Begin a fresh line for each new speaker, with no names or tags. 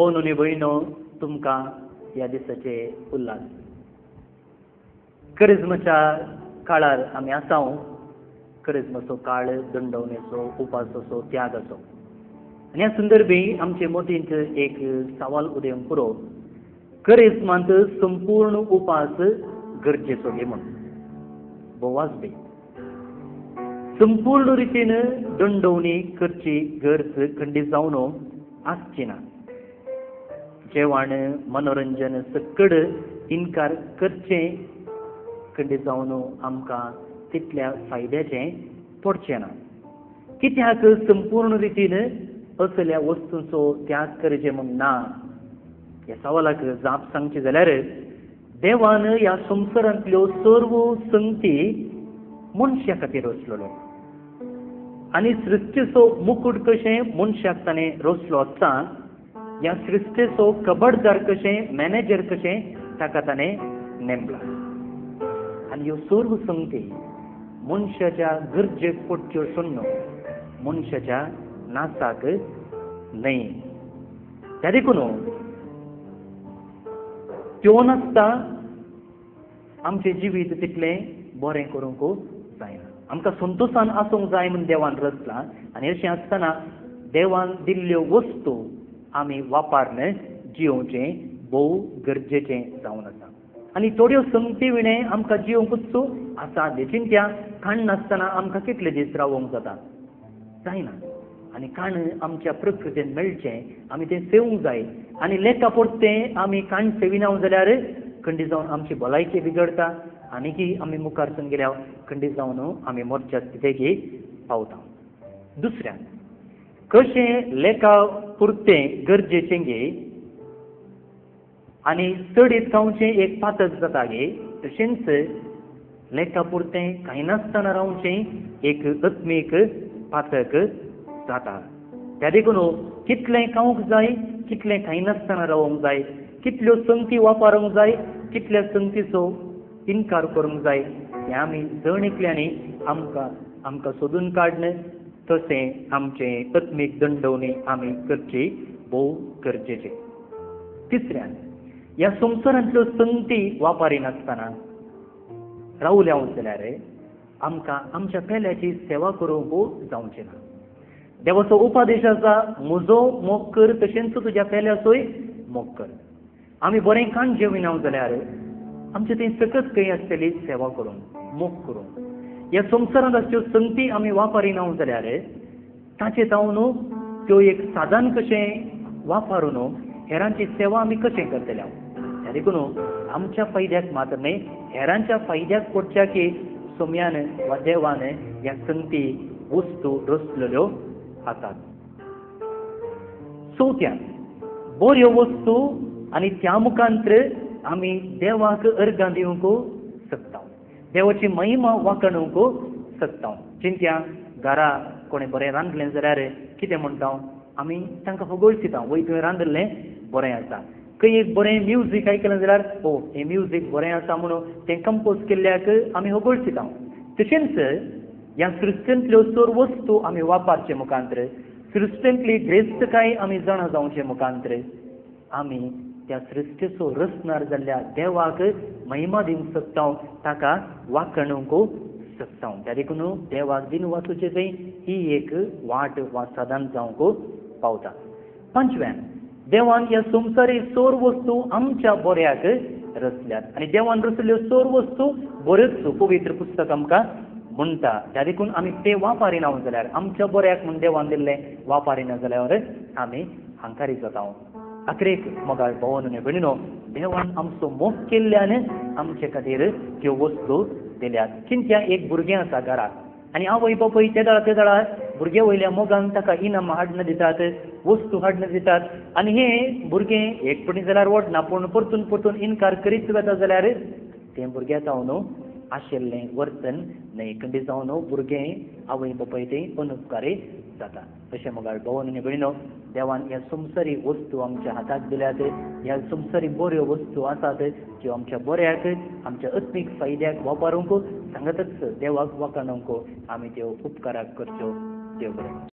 भोवन न्ही भयणो तुमकां ह्या दिसाचे उल्हास. क्रिस्मसच्या काळार आमी आसाव. क्रिस्मसो काळ दंडवणेचो, उपासाचो, त्यागाचो. आनी ह्या संदर्भी आमचे मोठींत एक सवाल उदयन पुरो. क्रिस्मांत संपूर्ण उपास गरजेचो गे म्हूण बोवाज बी संपूर्ण रितीन दंडवणी करची गरज खंडीत जावन आसची ना. जेवण मनोरंजन सकड इन्कार करचें खंडीत जावन आमकां तितल्या फायद्याचें पडचें ना. कित्याक संपूर्ण रितीन असल्या वस्तूंचो त्याग करचें म्हूण ना ह्या सवालाक जाप सांगची जाल्यार देवान ह्या संवसारांतल्यो सर्व संगती मनशा खातीर रचलेलो आनी सृश्टीचो मुकुट कशें मनशाक ताणें रचलो आसता ह्या सृश्टीचो कबडदार कशें मॅनेजर कशें ताका ताणें नेमला. आनी ह्यो सर्व संगती मनशाच्या गरजेक पडच्यो सोडून मनशाच्या नासाक न्हय. त्या देखून त्यो नासता आमचें जिवीत तितलें बरें करूंक जायना. आमकां संतोशान आसूंक जाय म्हूण देवान रचलां आनी अशें आसतना देवान दिल्ल्यो वस्तू आमी वापरन जियोवचें भोव गरजेचें जावन आसा. आनी थोड्यो संगती विणें आमकां जियोवंकूच आसा देखीन त्या खाण नासतना आमकां कितले दीस रावूंक जाता जायना. आनी खाण आमच्या प्रकृतीन मेळचें आमी तें सेवूंक जाय आनी लेखा परतें आमी खाण सेविना जाल्यार खंडीत जावन आमची भलायकी बिगडटा आनी आमी मुखार सून गेल्या खंडीत जावन आमी मोर्च्या स्थितीक पावता. दुसऱ्यान कशें लेखा पुरतें गरजेचें गे आनी चडीत खावचें एक पातक जाता गे तशेंच लेखा पुरतें कांय नासतना रावचें एक आत्मीक पातक जाता. त्या देखून कितलें खावंक जाय कितलें खाय नासतना रावंक जाय कितल्यो संगती वापरूंक जाय कितल्या संगतीचो इन्कार करूंक जाय हें आमी जण एकल्यांनी आमकां सोदून काडन तशें आमचें आत्मीक दंडवणी आमी करची भोव गरजेचें. तिसऱ्यान ह्या संवसारांतल्यो संगती वापरिनासतना रावल्या जाल्यार आमकां आमच्या पेल्याची सेवा करूंक जावचें ना. देवाचो उपदेश आसा म्हजो मोग कर तशेंच तुज्या पेल्याचोय मोग कर. आमी बरें खाण जेविना जाल्यार आमचें तें सकत खंय आसतली सेवा करूंक मोग करूंक. ह्या संवसारांत अश्यो संगती आमी वापरिना जाल्यार ताचे जावन त्यो एक साधन कशें वापरून हेरांची सेवा आमी कशें करतले. त्या देखून आमच्या फायद्याक मात्र न्हय हेरांच्या फायद्याक पडच्या की सोम्यान वा देवान ह्या संगती वस्तू रचलेल्यो आसात. चवथ्यान बऱ्यो वस्तू आनी त्या मुखांत्र आमी देवाक अर्गां दिवंक शकता. देवाची महिमा वाखणूंक शकता. चिंत्या घरा कोणें बरें रांदलें जाल्यार कितें म्हणटा आमी तांकां होगोळसिता वय तुवें रांदलें बरें आसा. खंय एक बरें म्युजीक आयकलें जाल्यार ओ हें म्युजीक बरें आसा म्हणून तें कंपोज केल्ल्याक आमी होगोळसिता. तशेंच ह्या सृश्टींतल्यो चड वस्तू आमी वापरचे मुखांत्र सृश्टींतली ग्रेस्तकाय आमी जाणा जावचे मुखांत्र आमी त्या सृश्टीचो रचणार जाल्ल्या देवाक महिमा दिवंक शकता ताका वाखणूंक शकता. त्या देखून देवाक दिन वाचूचे थंय ही एक वाट वा साधन जावंक पावता. पंचव्यान देवान ह्या संवसारी चोर वस्तू आमच्या बऱ्याक रचल्यात आनी देवान रचल्ल्यो चोर वस्तू बऱ्योच पवित्र पुस्तक आमकां म्हणटा. त्या देखून आमी ते वापरिना जाल्यार आमच्या बऱ्याक म्हूण देवान दिल्लें वापरिना जाल्यार आमी हांकारीत जाता. आखरेक मोगाळ भोवन न्ही भयणीनो देवान आमचो मोग केल्ल्यान आमचे खातीर त्यो वस्तू दिल्यात. चिंत्या एक भुरगें आसा घराक आनी आवय बापूय ते दाळा भुरगे वयल्या मोगान ताका इनाम हाडून दितात वस्तू हाडून दितात आनी हें भुरगें एक पटी जाल्यार वडना पूण परतून इन्कार करीत वता जाल्यार तें भुरग्या जावन आशिल्लें वर्तन न्हय खंडीत जावन भुरगें आवय बापूय तें अनुपकारी जाता. अशें मोगाळ भोवन न्ही भयणीनो देवान ह्या संवसारी वस्तू आमच्या हाताक दिल्यात. ह्या संवसारी बऱ्यो वस्तू आसात ज्यो आमच्या बऱ्याक आमच्या आत्मीक फायद्याक वापरूंक सांगतच देवाक वाखणूंक आमी त्यो उपकाराक करच्यो. देव बरें.